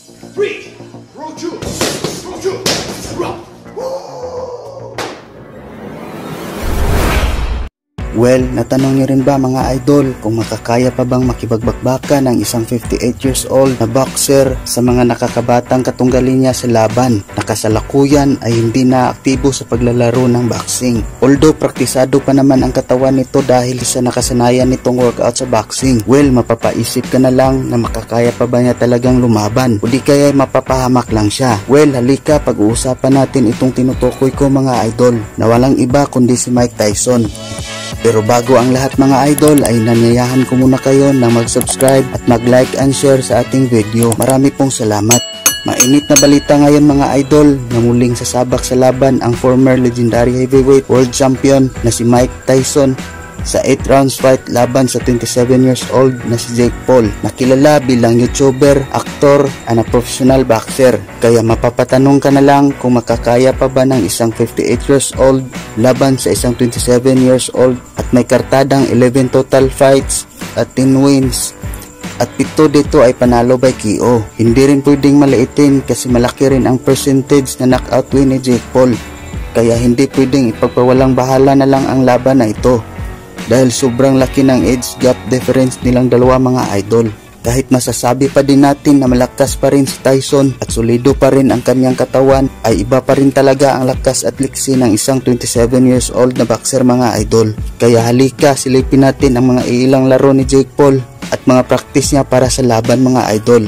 3, roll 2, roll. Well, natanong niyo rin ba mga idol kung makakaya pa bang makipagbakbakan ng isang 58 years old na boxer sa mga nakakabatang katunggalin niya sa laban na kasalukuyan ay hindi na aktibo sa paglalaro ng boxing. Although praktisado pa naman ang katawan nito dahil sa nakasanayan nitong workout sa boxing, well, mapapaisip ka na lang na makakaya pa ba niya talagang lumaban o di kaya mapapahamak lang siya. Well, halika pag-uusapan natin itong tinutukoy ko mga idol na walang iba kundi si Mike Tyson. Pero bago ang lahat mga idol ay nanyayahan ko muna kayo na mag-subscribe at mag-like and share sa ating video. Marami pong salamat. Mainit na balita ngayon mga idol na muling sasabak sa laban ang former legendary heavyweight world champion na si Mike Tyson sa 8 rounds fight laban sa 27 years old na si Jake Paul, na kilala bilang YouTuber, aktor, and a professional boxer. Kaya mapapatanong ka na lang kung makakaya pa ba ng isang 58 years old laban sa isang 27 years old at may kartadang 11 total fights at 10 wins. At 7 dito ay panalo by KO. Hindi rin pwedeng malaitin kasi malaki rin ang percentage na knockout win ni Jake Paul. Kaya hindi pwedeng ipagpawalang bahala na lang ang laban na ito. Dahil sobrang laki ng age gap difference nilang dalawa mga idol. Kahit masasabi pa din natin na malakas pa rin si Tyson at solido pa rin ang kanyang katawan, ay iba pa rin talaga ang lakas at liksi ng isang 27 years old na boxer mga idol. Kaya halika silipin natin ang mga ilang laro ni Jake Paul at mga practice niya para sa laban mga idol.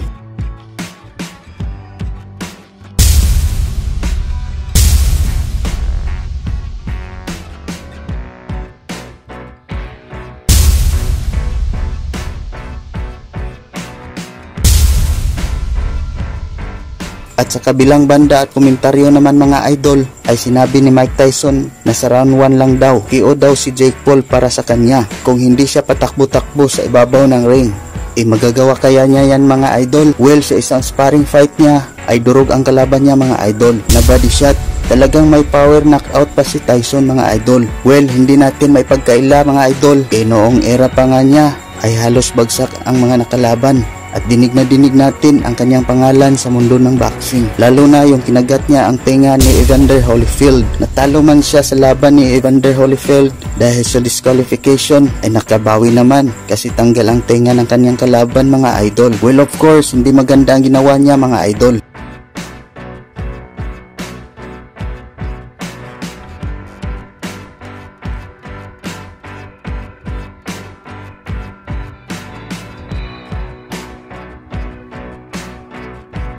At sa kabilang banda at komentaryo naman mga idol ay sinabi ni Mike Tyson na sa round 1 lang daw KO daw si Jake Paul para sa kanya kung hindi siya patakbo-takbo sa ibabaw ng ring. Magagawa kaya niya yan mga idol? Well, sa isang sparring fight niya ay durog ang kalaban niya mga idol na body shot. Talagang may power knockout pa si Tyson mga idol. Well, hindi natin may pagkaila mga idol noong era pa nga niya ay halos bagsak ang mga nakalaban. At dinig na dinig natin ang kanyang pangalan sa mundo ng boxing. Lalo na yung kinagat niya ang tenga ni Evander Holyfield. Natalo man siya sa laban ni Evander Holyfield dahil sa disqualification ay nakabawi naman kasi tanggal ang tenga ng kanyang kalaban mga idol. Well, of course, hindi maganda ang ginawa niya mga idol.